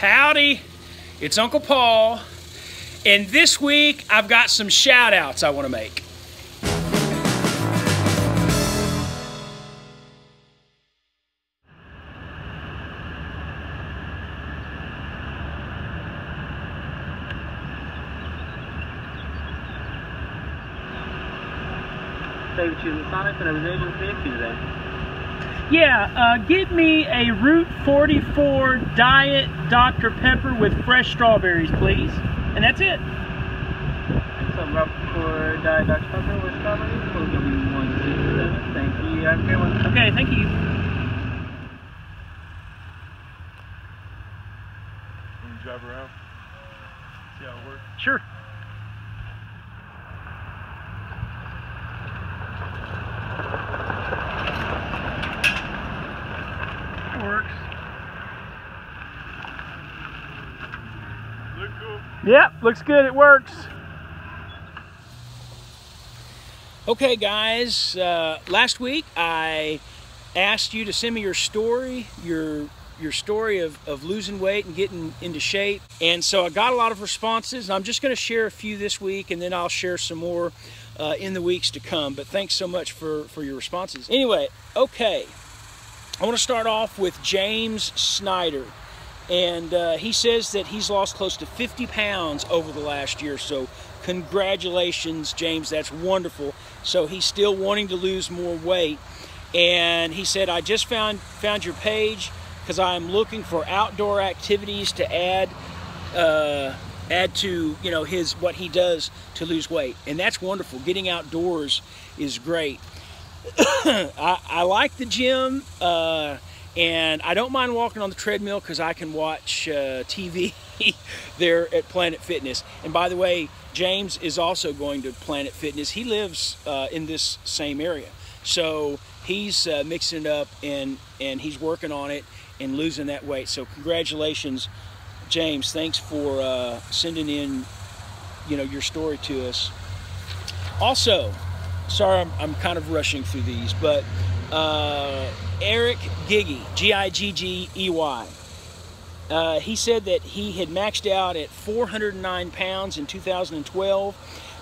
Howdy, it's Uncle Paul, and this week I've got some shout outs I want to make. Thank you, choosing Sonic and every agency today. Yeah, get me a Route 44 Diet Dr. Pepper with fresh strawberries, please. And that's it. So, Route 44 Diet Dr. Pepper with strawberries. We'll give you 167. Thank you. Have a great one. Okay, thank you. Can you drive around? See how it works? Sure. Works. Look cool. Yep, looks good. It works. Okay, guys. Last week I asked you to send me your story, your story of losing weight and getting into shape, and so I got a lot of responses. I'm just going to share a few this week, and then I'll share some more in the weeks to come. But thanks so much for your responses. Anyway, okay. I want to start off with James Snyder, and he says that he's lost close to 50 pounds over the last year, so congratulations, James, that's wonderful. So he's still wanting to lose more weight, and he said, I just found your page because I'm looking for outdoor activities to add to, you know, what he does to lose weight, and that's wonderful. Getting outdoors is great. I like the gym, and I don't mind walking on the treadmill because I can watch TV there at Planet Fitness. And by the way, James is also going to Planet Fitness. He lives in this same area, so he's mixing it up and he's working on it and losing that weight. So congratulations, James. Thanks for sending in, you know, your story to us. Also, sorry, I'm kind of rushing through these, but Eric Giggey, G-I-G-G-E-Y, he said that he had maxed out at 409 pounds in 2012,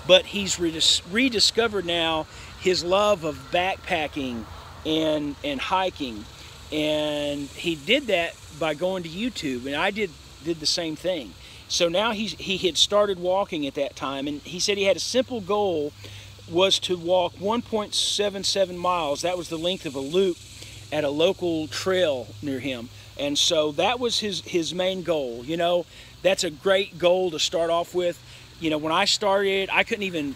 but he's rediscovered now his love of backpacking and hiking, and he did that by going to YouTube, and I did the same thing. So now he had started walking at that time, and he said he had a simple goal was to walk 1.77 miles. That was the length of a loop at a local trail near him. And so that was his main goal. You know, that's a great goal to start off with. You know, when I started, I couldn't even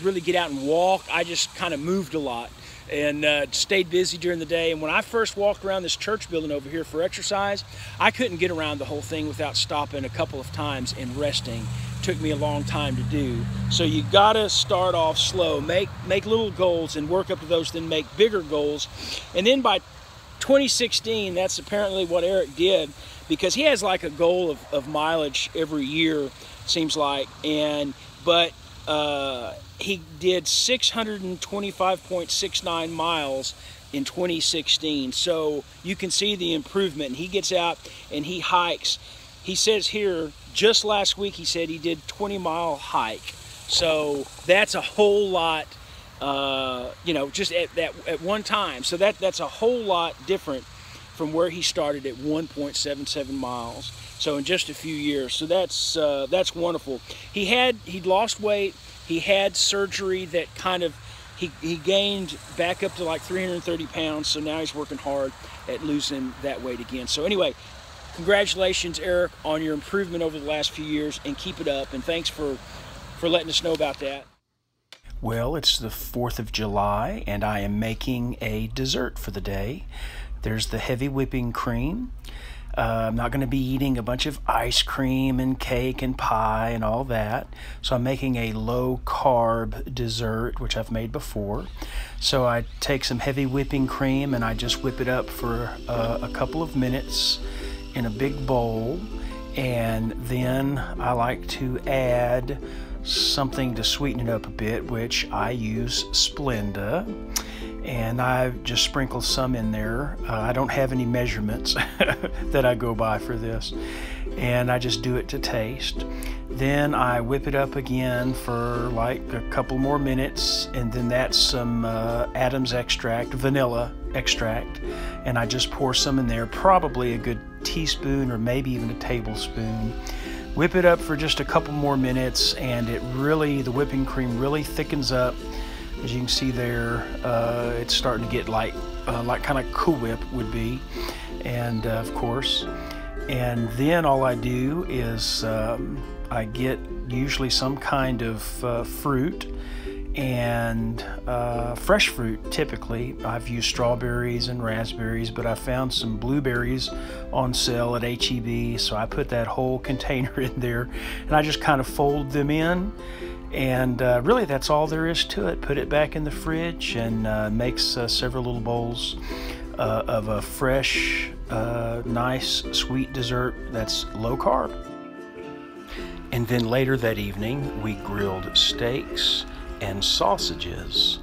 really get out and walk. I just kind of moved a lot and stayed busy during the day. And when I first walked around this church building over here for exercise, I couldn't get around the whole thing without stopping a couple of times and resting. Took me a long time to do. So you gotta start off slow, make little goals and work up to those, then make bigger goals. And then by 2016, that's apparently what Eric did, because he has like a goal of mileage every year, seems like, but he did 625.69 miles in 2016. So you can see the improvement. And he gets out and he hikes. He says here, just last week, he said he did 20-mile hike. So that's a whole lot, you know, just at one time. So that's a whole lot different from where he started at 1.77 miles. So in just a few years. So that's wonderful. He'd lost weight. He had surgery that kind of, he gained back up to like 330 pounds. So now he's working hard at losing that weight again. So anyway, congratulations, Eric, on your improvement over the last few years, and keep it up. And thanks for letting us know about that. Well, it's the 4th of July, and I am making a dessert for the day. There's the heavy whipping cream. I'm not going to be eating a bunch of ice cream and cake and pie and all that. So I'm making a low-carb dessert, which I've made before. So I take some heavy whipping cream, and I just whip it up for a couple of minutes in a big bowl, and then I like to add something to sweeten it up a bit, which I use Splenda, and I just sprinkle some in there. I don't have any measurements that I go by for this, and I just do it to taste. Then I whip it up again for like a couple more minutes, and then that's some Adam's extract, vanilla extract, and I just pour some in there, probably a good teaspoon or maybe even a tablespoon. Whip it up for just a couple more minutes, and the whipping cream really thickens up. As you can see there, it's starting to get like kind of Cool Whip would be, and of course. And then all I do is I get usually some kind of fruit, and fresh fruit typically. I've used strawberries and raspberries, but I found some blueberries on sale at HEB, so I put that whole container in there, and I just kind of fold them in. And really that's all there is to it. Put it back in the fridge, and makes several little bowls of a fresh, nice sweet dessert that's low carb. And then later that evening we grilled steaks and sausages,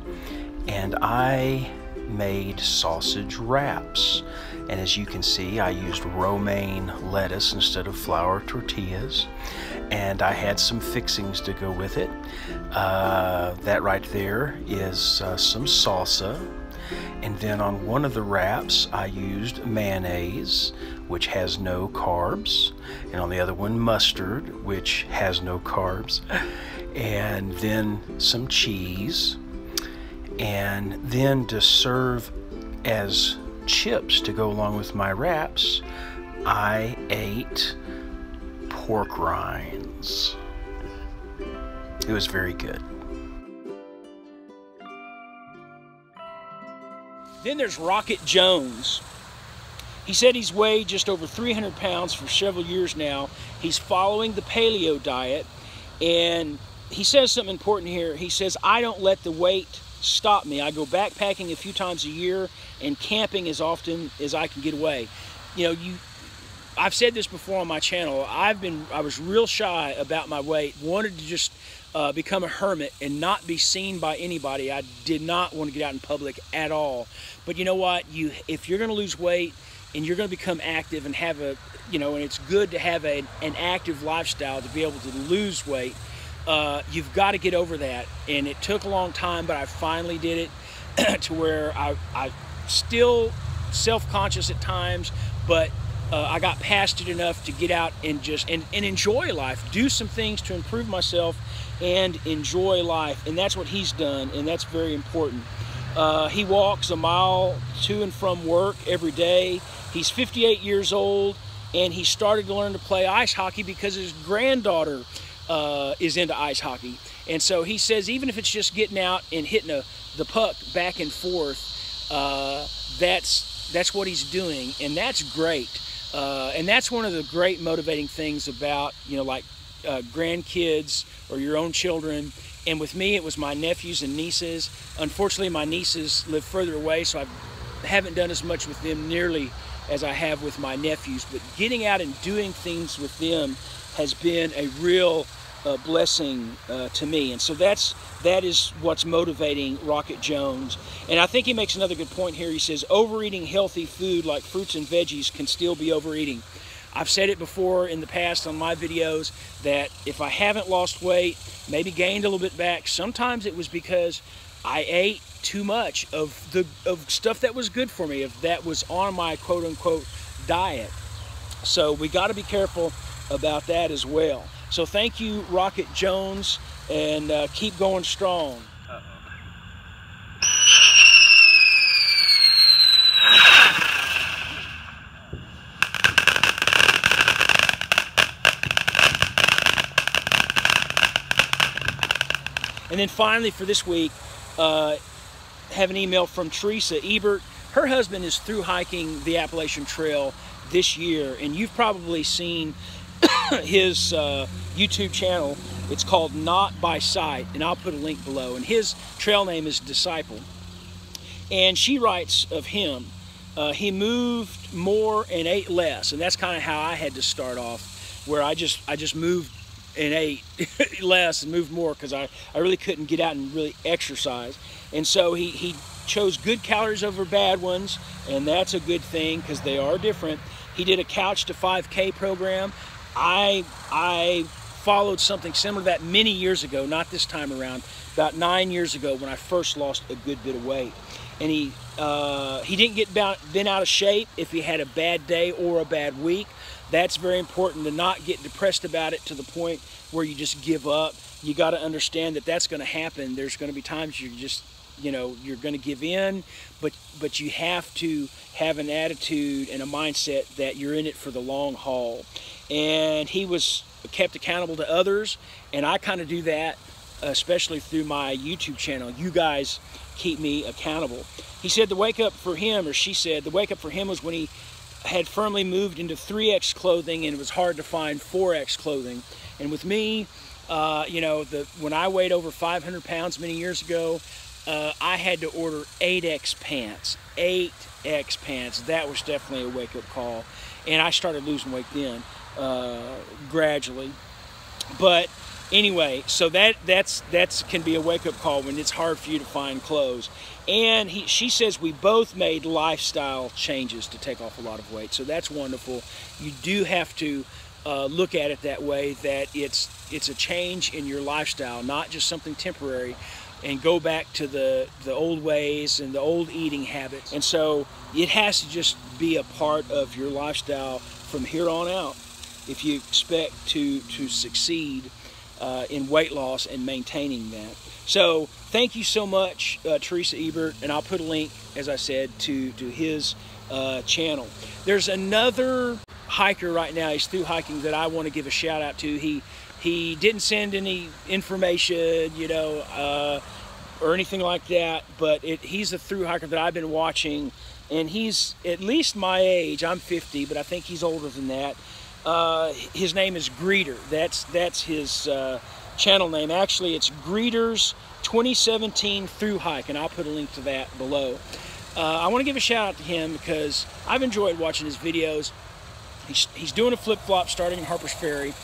and I made sausage wraps. And as you can see, I used romaine lettuce instead of flour tortillas, and I had some fixings to go with it. That right there is some salsa. And then on one of the wraps I used mayonnaise, which has no carbs, and on the other one mustard, which has no carbs, and then some cheese. And then to serve as chips to go along with my wraps, I ate pork rinds. It was very good. Then there's Rocket Jones. He said he's weighed just over 300 pounds for several years now. He's following the paleo diet, and he says something important here. He says, I don't let the weight stop me. I go backpacking a few times a year and camping as often as I can get away. You know, I've said this before on my channel. I was real shy about my weight, wanted to just become a hermit and not be seen by anybody. I did not want to get out in public at all. But you know what? If you're going to lose weight and you're going to become active and have and it's good to have an active lifestyle to be able to lose weight, you've got to get over that. And it took a long time, but I finally did it to where I still self-conscious at times, but I got past it enough to get out and just and enjoy life, do some things to improve myself and enjoy life. And that's what he's done, and that's very important. He walks a mile to and from work every day. He's 58 years old, and he started to learn to play ice hockey because his granddaughter is into ice hockey. And so he says even if it's just getting out and hitting the puck back and forth, that's what he's doing, and that's great. And that's one of the great motivating things about, like grandkids or your own children. And with me, it was my nephews and nieces. Unfortunately, my nieces live further away, so I haven't done as much with them nearly as I have with my nephews. But getting out and doing things with them has been a real blessing to me. And so that is what's motivating Rocket Jones. And I think he makes another good point here. He says overeating healthy food like fruits and veggies can still be overeating. I've said it before in the past on my videos that if I haven't lost weight, maybe gained a little bit back, sometimes it was because I ate too much of stuff that was good for me, if that was on my quote-unquote diet. So we got to be careful about that as well. So thank you, Rocket Jones, and keep going strong. And then finally for this week, have an email from Teresa Ebert. Her husband is through hiking the Appalachian Trail this year, and you've probably seen his YouTube channel. It's called Not By Sight, and I'll put a link below. And his trail name is Disciple. And she writes of him, he moved more and ate less, and that's kind of how I had to start off, where I just moved and ate less and moved more because I really couldn't get out and really exercise. And so he chose good calories over bad ones, and that's a good thing because they are different. He did a couch to 5K program. I followed something similar to that many years ago, not this time around, about 9 years ago when I first lost a good bit of weight. And he didn't get bent out of shape if he had a bad day or a bad week. That's very important, to not get depressed about it to the point where you just give up. You got to understand that that's going to happen. There's going to be times you're just, you know, you're going to give in, but you have to have an attitude and a mindset that you're in it for the long haul. And he was kept accountable to others, and I kind of do that, especially through my YouTube channel. You guys keep me accountable. He said the wake up for him, or she said the wake up for him was when he had firmly moved into 3X clothing and it was hard to find 4X clothing. And with me, you know, when I weighed over 500 pounds many years ago, I had to order 8X pants. 8X pants. That was definitely a wake-up call. And I started losing weight then, gradually. But anyway, so that can be a wake-up call when it's hard for you to find clothes. And she says we both made lifestyle changes to take off a lot of weight. So that's wonderful. You do have to look at it that way, that it's a change in your lifestyle, not just something temporary, and go back to the old ways and the old eating habits. And so it has to just be a part of your lifestyle from here on out if you expect to succeed in weight loss and maintaining that. So thank you so much, Teresa Ebert, and I'll put a link, as I said, to his channel. There's another hiker right now, he's through hiking, that I want to give a shout out to. He didn't send any information, you know, or anything like that, but he's a through hiker that I've been watching, and he's at least my age. I'm 50, but I think he's older than that. His name is Greeter. That's his channel name. Actually, it's Greeter's 2017 Through Hike, and I'll put a link to that below. I want to give a shout out to him because I've enjoyed watching his videos. He's doing a flip-flop starting in Harper's Ferry,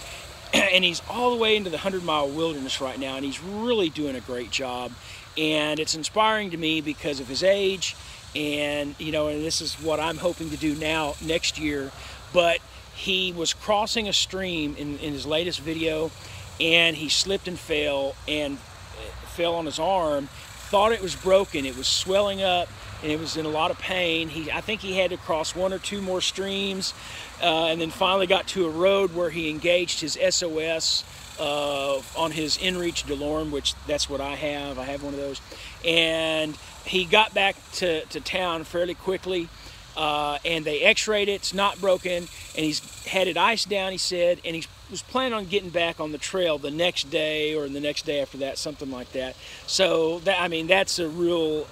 and he's all the way into the 100-mile wilderness right now, and he's really doing a great job. And it's inspiring to me because of his age, and you know, and this is what I'm hoping to do now next year. But he was crossing a stream in his latest video, and he slipped and fell on his arm. Thought it was broken. It was swelling up, and it was in a lot of pain. I think he had to cross 1 or 2 more streams, and then finally got to a road where he engaged his SOS on his InReach DeLorme, which that's what I have. I have one of those. And he got back to town fairly quickly, and they x-rayed it. It's not broken, and he's had it iced down, he said, and he was planning on getting back on the trail the next day or the next day after that, something like that. So that, I mean, that's a real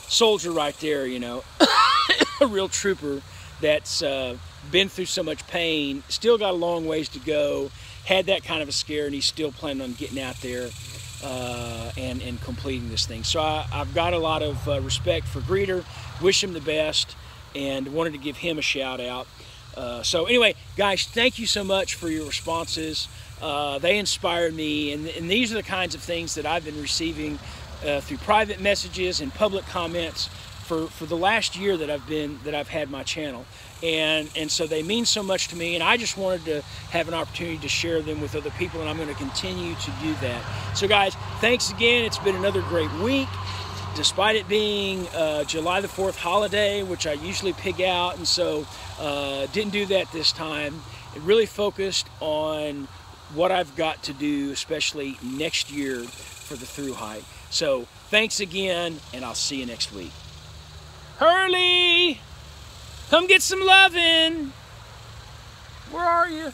soldier right there, you know. A real trooper that's been through so much pain, still got a long ways to go, had that kind of a scare, and he's still planning on getting out there and completing this thing. So I've got a lot of respect for Greeter, wish him the best, and wanted to give him a shout out. So anyway, guys, thank you so much for your responses. They inspired me, and these are the kinds of things that I've been receiving through private messages and public comments for the last year that I've had my channel, and so they mean so much to me, and I just wanted to have an opportunity to share them with other people, and I'm going to continue to do that. So guys, thanks again. It's been another great week, despite it being July the 4th holiday, which I usually pig out, and so didn't do that this time. It really focused on what I've got to do, especially next year for the through hike. So thanks again, and I'll see you next week. Hurley, come get some lovin'. Where are you?